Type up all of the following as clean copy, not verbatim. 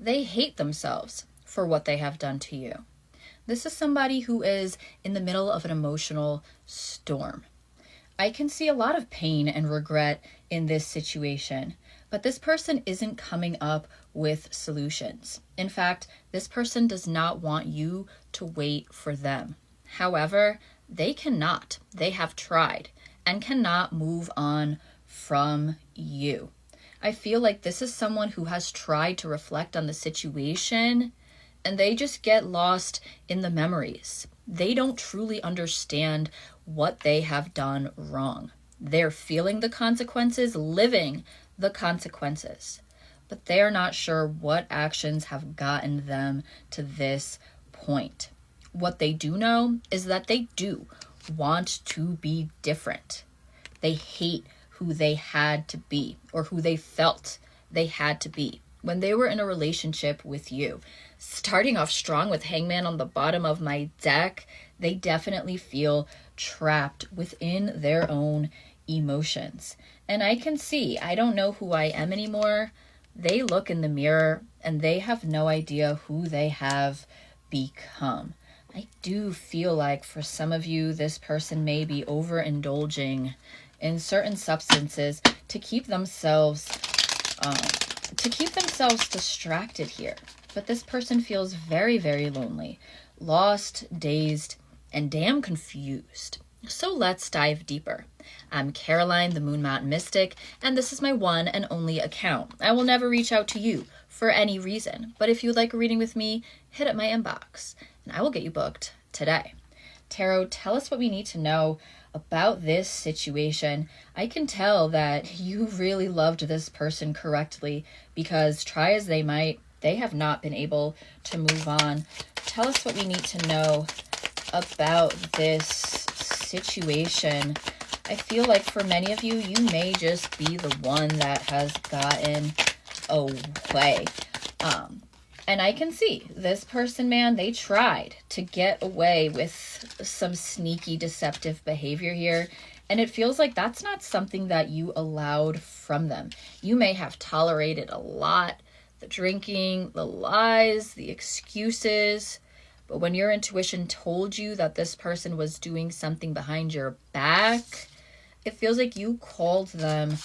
they hate themselves for what they have done to you. This is somebody who is in the middle of an emotional storm. I can see a lot of pain and regret in this situation, but this person isn't coming up with solutions. In fact, this person does not want you to wait for them. However, they cannot. They have tried and cannot move on from you. I feel like this is someone who has tried to reflect on the situation and they just get lost in the memories. They don't truly understand what they have done wrong. They're feeling the consequences, living the consequences, but they are not sure what actions have gotten them to this point. What they do know is that they do want to be different. They hate who they had to be or who they felt they had to be when they were in a relationship with you. Starting off strong with Hangman on the bottom of my deck, they definitely feel trapped within their own emotions. And I can see, I don't know who I am anymore. They look in the mirror and they have no idea who they have become. I do feel like for some of you, this person may be overindulging in certain substances to keep themselves distracted here. But this person feels very, very lonely, lost, dazed, and damn confused. So let's dive deeper. I'm Caroline, the Moon Mountain Mystic, and this is my one and only account. I will never reach out to you for any reason, but if you'd like a reading with me, hit up my inbox, and I will get you booked today. Tarot, tell us what we need to know about this situation. I can tell that you really loved this person correctly because try as they might, they have not been able to move on. Tell us what we need to know about this situation. I feel like for many of you, you may just be the one that has gotten away. And I can see this person, man, they tried to get away with some sneaky, deceptive behavior here. And it feels like that's not something that you allowed from them. You may have tolerated a lot, the drinking, the lies, the excuses. But when your intuition told you that this person was doing something behind your back, it feels like you called them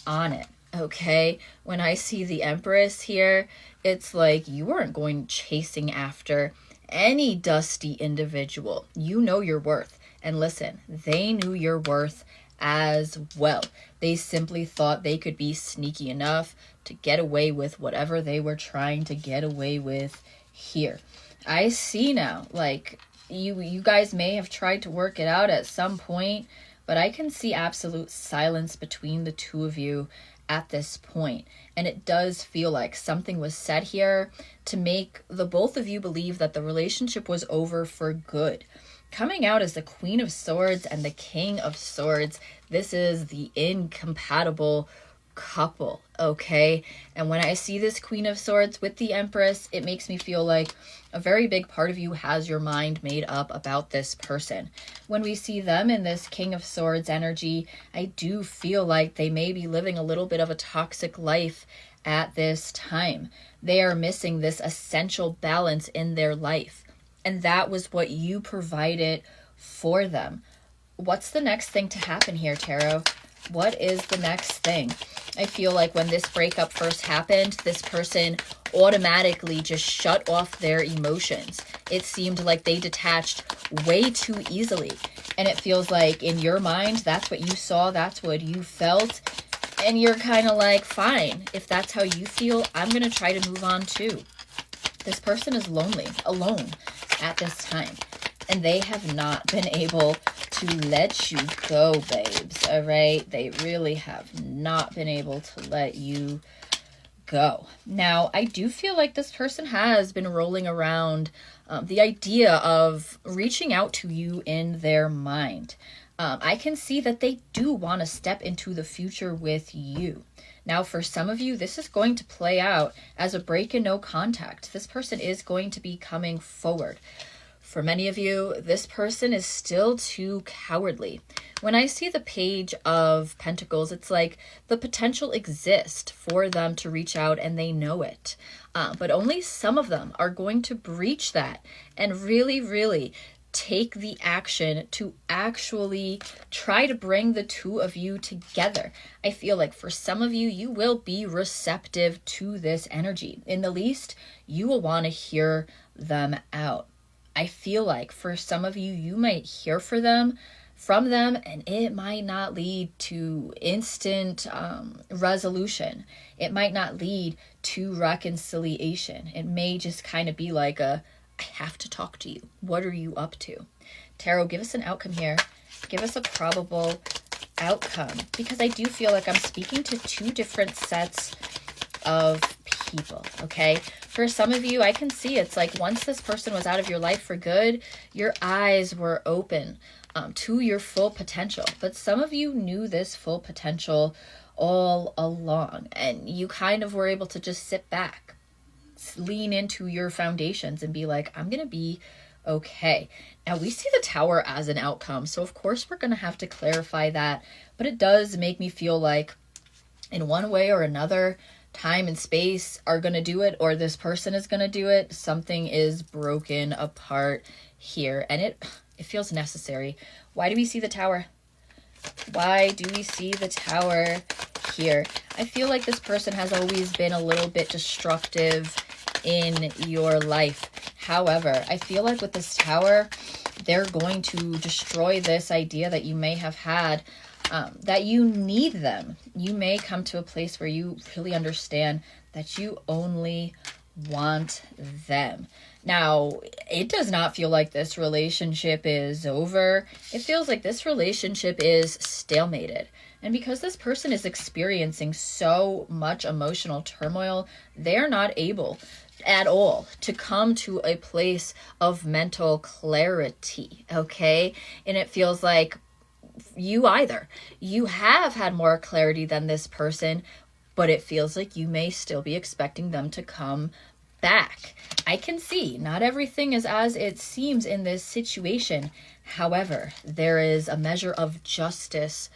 on it. Okay, when I see the Empress here, it's like you weren't going chasing after any dusty individual. You know your worth. And listen, they knew your worth as well. They simply thought they could be sneaky enough to get away with whatever they were trying to get away with here. I see now, like, you guys may have tried to work it out at some point, but I can see absolute silence between the two of you at this point. And it does feel like something was said here to make the both of you believe that the relationship was over for good. Coming out as the Queen of Swords and the King of Swords, this is the incompatible couple, okay? And when I see this Queen of Swords with the Empress, it makes me feel like a very big part of you has your mind made up about this person. When we see them in this King of Swords energy, I do feel like they may be living a little bit of a toxic life at this time. They are missing this essential balance in their life. And that was what you provided for them. What's the next thing to happen here, Tarot? What is the next thing? I feel like when this breakup first happened, this person automatically just shut off their emotions. It seemed like they detached way too easily. And it feels like in your mind, that's what you saw, that's what you felt. And you're kind of like, fine, if that's how you feel, I'm going to try to move on too. This person is lonely, alone at this time. And they have not been able to let you go, babes, all right? They really have not been able to let you go. Now, I do feel like this person has been rolling around the idea of reaching out to you in their mind. I can see that they do want to step into the future with you. Now, for some of you, this is going to play out as a break and no contact. This person is going to be coming forward. For many of you, this person is still too cowardly. When I see the Page of Pentacles, it's like the potential exists for them to reach out and they know it. But only some of them are going to breach that and really, really take the action to actually try to bring the two of you together. I feel like for some of you, you will be receptive to this energy. In the least, you will want to hear them out. I feel like for some of you, you might hear from them, and it might not lead to instant resolution. It might not lead to reconciliation. It may just kind of be like I have to talk to you. What are you up to? Tarot, give us an outcome here. Give us a probable outcome, because I do feel like I'm speaking to two different sets of people, okay? For some of you, I can see it's like once this person was out of your life for good, your eyes were open to your full potential. But some of you knew this full potential all along, and you kind of were able to just sit back, lean into your foundations and be like, I'm going to be okay. Now we see the Tower as an outcome, so of course we're going to have to clarify that, but it does make me feel like in one way or another, time and space are going to do it, or this person is going to do it. Something is broken apart here, and it feels necessary. Why do we see the Tower? Why do we see the Tower here? I feel like this person has always been a little bit destructive in your life. However, I feel like with this Tower, they're going to destroy this idea that you may have had, that you need them. You may come to a place where you really understand that you only want them. Now, it does not feel like this relationship is over. It feels like this relationship is stalemated. And because this person is experiencing so much emotional turmoil, they're not able at all to come to a place of mental clarity, okay? And it feels like you have had more clarity than this person, but it feels like you may still be expecting them to come back. I can see not everything is as it seems in this situation. However, there is a measure of justice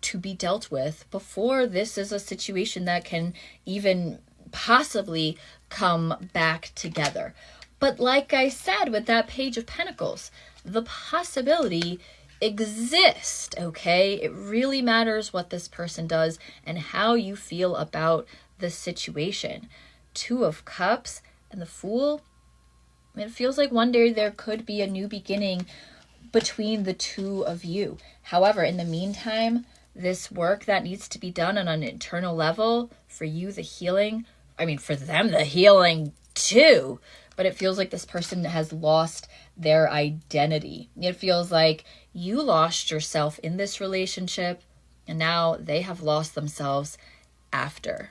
to be dealt with before this is a situation that can even possibly come back together. But like I said with that Page of Pentacles, the possibility exists, okay? It really matters what this person does and how you feel about the situation. Two of Cups and the Fool. It feels like one day there could be a new beginning between the two of you. However, in the meantime, this work that needs to be done on an internal level, for you, the healing, for them, the healing too. But it feels like this person has lost their identity. It feels like you lost yourself in this relationship, and now they have lost themselves after.